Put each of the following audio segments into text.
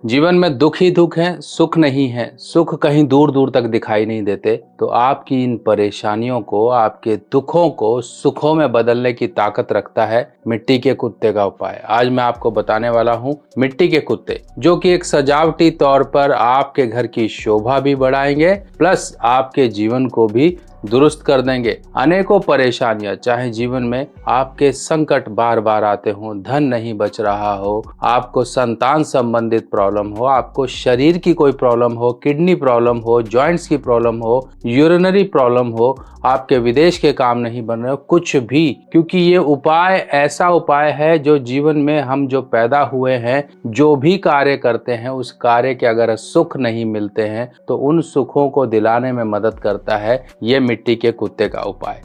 जीवन में दुख ही दुख है, सुख नहीं है। सुख कहीं दूर दूर तक दिखाई नहीं देते। तो आपकी इन परेशानियों को, आपके दुखों को सुखों में बदलने की ताकत रखता है मिट्टी के कुत्ते का उपाय। आज मैं आपको बताने वाला हूँ मिट्टी के कुत्ते, जो कि एक सजावटी तौर पर आपके घर की शोभा भी बढ़ाएंगे, प्लस आपके जीवन को भी दुरुस्त कर देंगे। अनेकों परेशानियां, चाहे जीवन में आपके संकट बार बार आते हों, धन नहीं बच रहा हो, आपको संतान संबंधित प्रॉब्लम हो, आपको शरीर की कोई प्रॉब्लम हो, किडनी प्रॉब्लम हो, जॉइंट्स की प्रॉब्लम हो, यूरिनरी प्रॉब्लम हो, आपके विदेश के काम नहीं बन रहे हो, कुछ भी, क्योंकि ये उपाय ऐसा उपाय है जो जीवन में हम जो पैदा हुए हैं, जो भी कार्य करते हैं, उस कार्य के अगर सुख नहीं मिलते हैं तो उन सुखों को दिलाने में मदद करता है ये मिट्टी के कुत्ते का उपाय।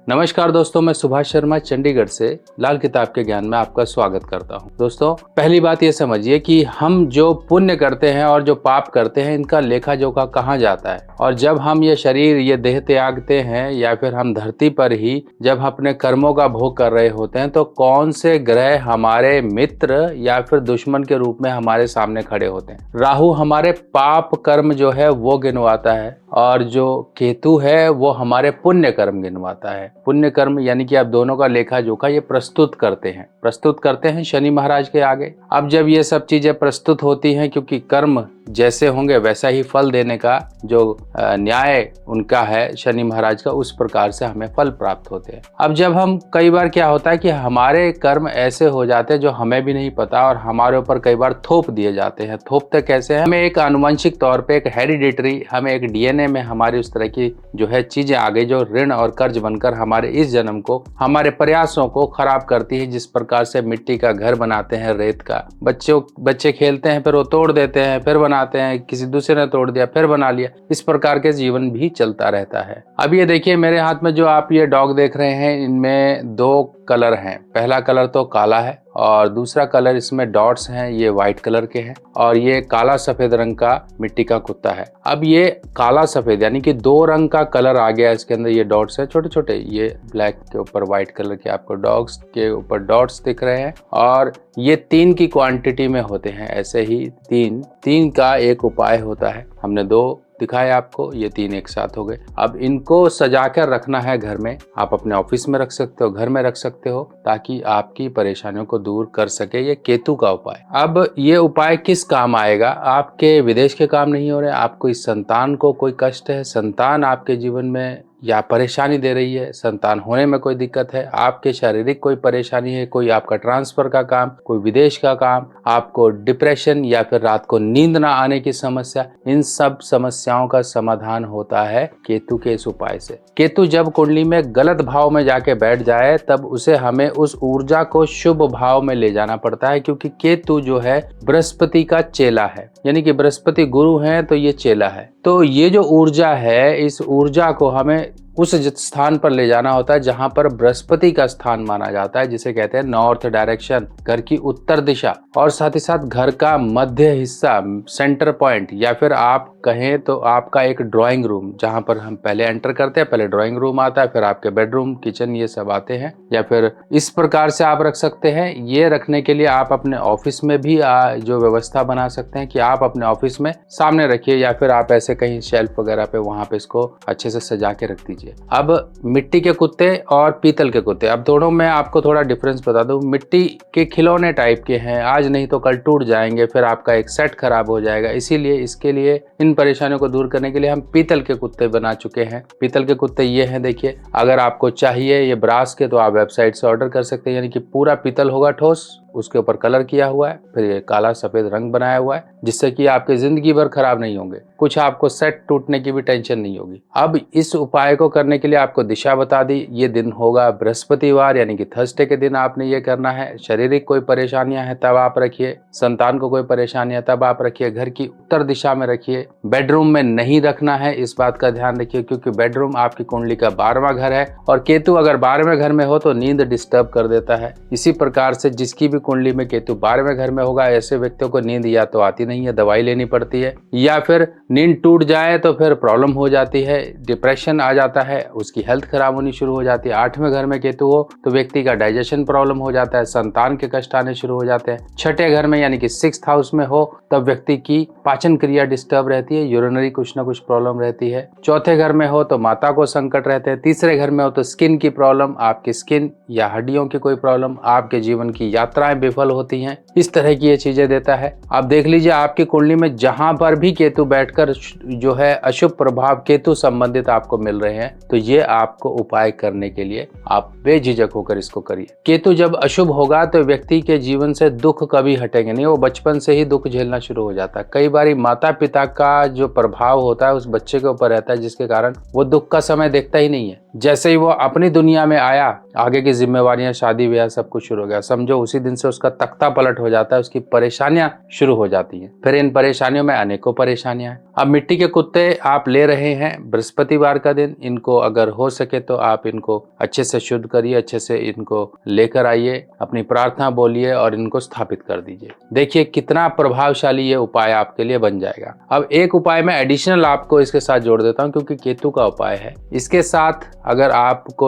नमस्कार दोस्तों, मैं सुभाष शर्मा चंडीगढ़ से लाल किताब के ज्ञान में आपका स्वागत करता हूं। दोस्तों, पहली बात ये समझिए कि हम जो पुण्य करते हैं और जो पाप करते हैं, इनका लेखा जोखा कहाँ जाता है। और जब हम ये शरीर, ये देह त्यागते हैं, या फिर हम धरती पर ही जब अपने कर्मों का भोग कर रहे होते हैं, तो कौन से ग्रह हमारे मित्र या फिर दुश्मन के रूप में हमारे सामने खड़े होते हैं। राहु हमारे पाप कर्म जो है वो गिनवाता है, और जो केतु है वो हमारे पुण्य कर्म गिनवाता है। पुण्य कर्म यानी कि आप दोनों का लेखा जोखा ये प्रस्तुत करते हैं शनि महाराज के आगे। अब जब ये सब चीजें प्रस्तुत होती हैं, क्योंकि कर्म जैसे होंगे वैसा ही फल देने का जो न्याय उनका है शनि महाराज का, उस प्रकार से हमें फल प्राप्त होते हैं। अब जब हम, कई बार क्या होता है कि हमारे कर्म ऐसे हो जाते हैं जो हमें भी नहीं पता, और हमारे ऊपर कई बार थोप दिए जाते हैं। थोपते कैसे हैं? हमें एक आनुवंशिक तौर पे, एक हेरिडिटरी, हमें एक डीएनए में हमारी उस तरह की जो है चीजें आ गई, जो ऋण और कर्ज बनकर हमारे इस जन्म को, हमारे प्रयासों को खराब करती है। जिस प्रकार से मिट्टी का घर बनाते हैं, रेत का, बच्चे खेलते हैं, फिर वो तोड़ देते हैं, फिर बनाते हैं, किसी दूसरे ने तोड़ दिया, फिर बना लिया। इस प्रकार के जीवन भी चलता रहता है। अब ये देखिए, मेरे हाथ में जो आप ये डॉग देख रहे हैं, इनमें दो कलर हैं। पहला कलर तो काला है, और दूसरा कलर इसमें डॉट्स हैं, ये व्हाइट कलर के हैं, और ये काला सफेद रंग का मिट्टी का कुत्ता है। अब ये काला सफेद यानी कि दो रंग का कलर आ गया इसके अंदर। ये डॉट्स है छोटे छोटे, ये ब्लैक के ऊपर व्हाइट कलर के आपको डॉग्स के ऊपर डॉट्स दिख रहे हैं, और ये 3 की क्वांटिटी में होते हैं। ऐसे ही तीन का एक उपाय होता है। हमने 2 दिखाए आपको, ये 3 एक साथ हो गए। अब इनको सजा कर रखना है घर में। आप अपने ऑफिस में रख सकते हो, घर में रख सकते हो, ताकि आपकी परेशानियों को दूर कर सके ये केतु का उपाय। अब ये उपाय किस काम आएगा? आपके विदेश के काम नहीं हो रहे, आपको इस संतान को कोई कष्ट है, संतान आपके जीवन में या परेशानी दे रही है, संतान होने में कोई दिक्कत है, आपके शारीरिक कोई परेशानी है, कोई आपका ट्रांसफर का काम, कोई विदेश का काम, आपको डिप्रेशन या फिर रात को नींद ना आने की समस्या, इन सब समस्याओं का समाधान होता है केतु के इस उपाय से। केतु जब कुंडली में गलत भाव में जाके बैठ जाए, तब उसे हमें उस ऊर्जा को शुभ भाव में ले जाना पड़ता है, क्योंकि केतु जो है बृहस्पति का चेला है, यानी कि बृहस्पति गुरु है तो ये चेला है। तो ये जो ऊर्जा है, इस ऊर्जा को हमें उस स्थान पर ले जाना होता है जहां पर बृहस्पति का स्थान माना जाता है, जिसे कहते हैं नॉर्थ डायरेक्शन, घर की उत्तर दिशा, और साथ ही साथ घर का मध्य हिस्सा, सेंटर पॉइंट, या फिर आप कहें तो आपका एक ड्राइंग रूम, जहां पर हम पहले एंटर करते हैं, पहले ड्राइंग रूम आता है, फिर आपके बेडरूम, किचन, ये सब आते हैं। या फिर इस प्रकार से आप रख सकते हैं। ये रखने के लिए आप अपने ऑफिस में भी जो व्यवस्था बना सकते हैं कि आप अपने ऑफिस में सामने रखिए, या फिर आप ऐसे कहीं शेल्फ वगैरह पे वहां पे इसको अच्छे से सजा के रख दीजिए। अब मिट्टी के कुत्ते और पीतल के कुत्ते, अब दोनों में आपको थोड़ा डिफरेंस बता दूं। मिट्टी के खिलौने टाइप के हैं, आज नहीं तो कल टूट जाएंगे, फिर आपका एक सेट खराब हो जाएगा। इसीलिए इसके लिए, इन परेशानियों को दूर करने के लिए हम पीतल के कुत्ते बना चुके हैं। पीतल के कुत्ते ये हैं, देखिए, अगर आपको चाहिए ये ब्रास के, तो आप वेबसाइट से ऑर्डर कर सकते हैं। यानी कि पूरा पीतल होगा ठोस, उसके ऊपर कलर किया हुआ है, फिर ये काला सफेद रंग बनाया हुआ है, जिससे कि आपके जिंदगी भर खराब नहीं होंगे, कुछ आपको सेट टूटने की भी टेंशन नहीं होगी। अब इस उपाय को करने के लिए आपको दिशा बता दी। ये दिन होगा बृहस्पतिवार, यानी कि थर्सडे के दिन आपने ये करना है। शारीरिक कोई परेशानियां हैं तब आप रखिए, संतान को कोई परेशानी है तब आप रखिए, घर की उत्तर दिशा में रखिए। बेडरूम में नहीं रखना है, इस बात का ध्यान रखिए, क्योंकि बेडरूम आपकी कुंडली का 12वां घर है, और केतु अगर 12वें घर में हो तो नींद डिस्टर्ब कर देता है। इसी प्रकार से जिसकी भी कुंडली में केतु 12वें घर में होगा, ऐसे व्यक्तियों को नींद या तो आती नहीं है, दवाई लेनी पड़ती है, या फिर नींद टूट जाए तो फिर प्रॉब्लम हो जाती है, डिप्रेशन आ जाता है, उसकी हेल्थ खराब होनी शुरू हो जाती है। 8वें घर में केतु हो तो व्यक्ति का डाइजेशन प्रॉब्लम हो जाता है, संतान के कष्ट आने शुरू हो जाते हैं। 6ठे घर में यानी कि 6th हाउस में हो तब व्यक्ति की पाचन क्रिया डिस्टर्ब रहती है, यूरिनरी कुछ ना कुछ प्रॉब्लम रहती है। 4थे घर में हो तो माता को संकट रहते हैं। 3रे घर में हो तो स्किन की प्रॉब्लम, आपकी स्किन या हड्डियों की कोई प्रॉब्लम, आपके जीवन की यात्राएं विफल होती हैं, इस तरह की ये चीजें देता है। आप देख लीजिए आपकी कुंडली में जहां पर भी केतु बैठकर जो है अशुभ प्रभाव केतु संबंधित आपको मिल रहे हैं, तो ये आपको उपाय करने के लिए आप बेझिझक होकर इसको करिए। केतु जब अशुभ होगा तो व्यक्ति के जीवन से दुख कभी हटेंगे नहीं, वो बचपन से ही दुख झेलना शुरू हो जाता है। कई बार माता पिता का जो प्रभाव होता है उस बच्चे के ऊपर रहता है, जिसके कारण वो दुख का समय देखता ही नहीं है। जैसे ही वो अपनी दुनिया में आया, आगे की जिम्मेवारियां, शादी ब्याह सब कुछ शुरू हो गया, समझो उसी दिन से उसका तख्ता पलट हो जाता है, उसकी परेशानियां शुरू हो जाती हैं। फिर इन परेशानियों में अनेकों परेशानियां हैं। अब मिट्टी के कुत्ते आप ले रहे हैं बृहस्पतिवार का दिन, इनको अगर हो सके तो आप इनको अच्छे से शुद्ध करिए, अच्छे से इनको लेकर आइए, अपनी प्रार्थना बोलिए और इनको स्थापित कर दीजिए। देखिए कितना प्रभावशाली ये उपाय आपके लिए बन जाएगा। अब एक उपाय मैं एडिशनल आपको इसके साथ जोड़ देता हूँ, क्योंकि केतु का उपाय है। इसके साथ अगर आपको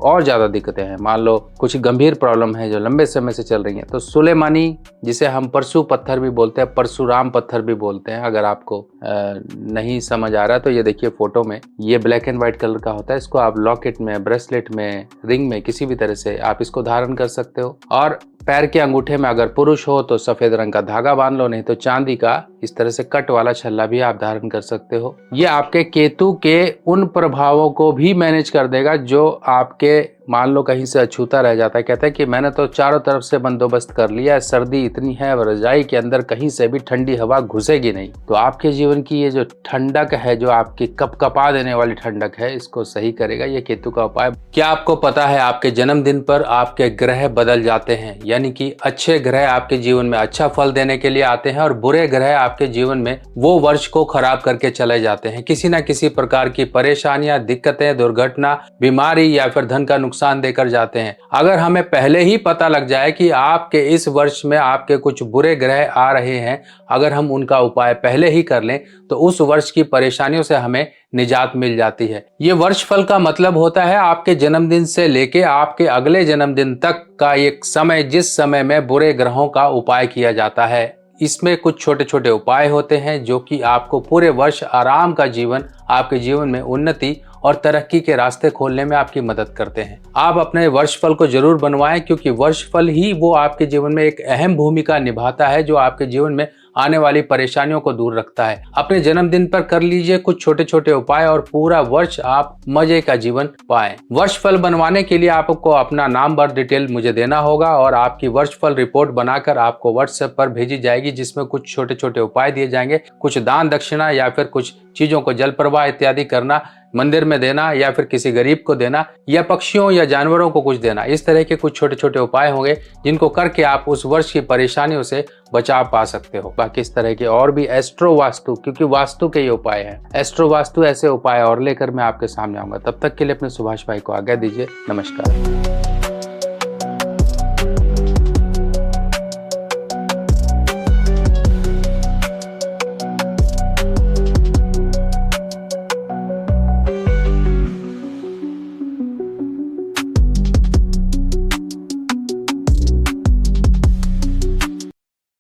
और ज्यादा दिक्कतें हैं, मान लो कुछ गंभीर प्रॉब्लम है जो लंबे समय से चल रही है, तो सुलेमानी, जिसे हम परशु पत्थर भी बोलते हैं, परशुराम पत्थर भी बोलते हैं, अगर आपको नहीं समझ आ रहा तो ये देखिए फोटो में, ये ब्लैक एंड व्हाइट कलर का होता है। इसको आप लॉकेट में, ब्रेसलेट में, रिंग में, किसी भी तरह से आप इसको धारण कर सकते हो। और पैर के अंगूठे में अगर पुरुष हो तो सफेद रंग का धागा बांध लो, नहीं तो चांदी का इस तरह से कट वाला छल्ला भी आप धारण कर सकते हो। ये आपके केतु के उन प्रभावों को भी मैनेज कर देगा जो आपके, मान लो कहीं से अछूता रह जाता है, कहता है कि मैंने तो चारों तरफ से बंदोबस्त कर लिया है, सर्दी इतनी है, रजाई के अंदर कहीं से भी ठंडी हवा घुसेगी नहीं, तो आपके जीवन की ये जो ठंडक है, जो आपकी कपकपा देने वाली ठंडक है, इसको सही करेगा ये केतु का उपाय। क्या आपको पता है आपके जन्मदिन पर आपके ग्रह बदल जाते हैं, यानी कि अच्छे ग्रह आपके जीवन में अच्छा फल देने के लिए आते हैं और बुरे ग्रह आपके जीवन में वो वर्ष को खराब करके चले जाते हैं। किसी न किसी प्रकार की परेशानियां, दिक्कतें, दुर्घटना, बीमारी या फिर धन का नुकसान देकर जाते हैं। अगर हमें पहले ही पता लग जाए कि आपके इस वर्ष में आपके कुछ बुरे ग्रह आ रहे हैं, अगर हम उनका उपाय पहले ही कर लें तो उस वर्ष की परेशानियों से हमें निजात मिल जाती है। ये वर्ष फल का मतलब होता है आपके जन्मदिन से लेके आपके अगले जन्मदिन तक का एक समय, जिस समय में बुरे ग्रहों का उपाय किया जाता है। इसमें कुछ छोटे छोटे उपाय होते हैं जो कि आपको पूरे वर्ष आराम का जीवन, आपके जीवन में उन्नति और तरक्की के रास्ते खोलने में आपकी मदद करते हैं। आप अपने वर्षफल को जरूर बनवाएं, क्योंकि वर्षफल ही वो आपके जीवन में एक अहम भूमिका निभाता है, जो आपके जीवन में आने वाली परेशानियों को दूर रखता है। अपने जन्मदिन पर कर लीजिए कुछ छोटे छोटे उपाय और पूरा वर्ष आप मजे का जीवन पाएं। वर्षफल बनवाने के लिए आपको अपना नाम, बर्थ डिटेल मुझे देना होगा और आपकी वर्षफल रिपोर्ट बनाकर आपको व्हाट्सएप पर भेजी जाएगी, जिसमें कुछ छोटे छोटे उपाय दिए जाएंगे। कुछ दान दक्षिणा या फिर कुछ चीजों को जल प्रवाह इत्यादि करना, मंदिर में देना या फिर किसी गरीब को देना या पक्षियों या जानवरों को कुछ देना, इस तरह के कुछ छोटे छोटे उपाय होंगे जिनको करके आप उस वर्ष की परेशानियों से बचाव पा सकते हो। बाकी इस तरह के और भी एस्ट्रो वास्तु, क्योंकि वास्तु के ये उपाय हैं, एस्ट्रो वास्तु ऐसे उपाय और लेकर मैं आपके सामने आऊंगा। तब तक के लिए अपने सुभाष भाई को आज्ञा दीजिए। नमस्कार।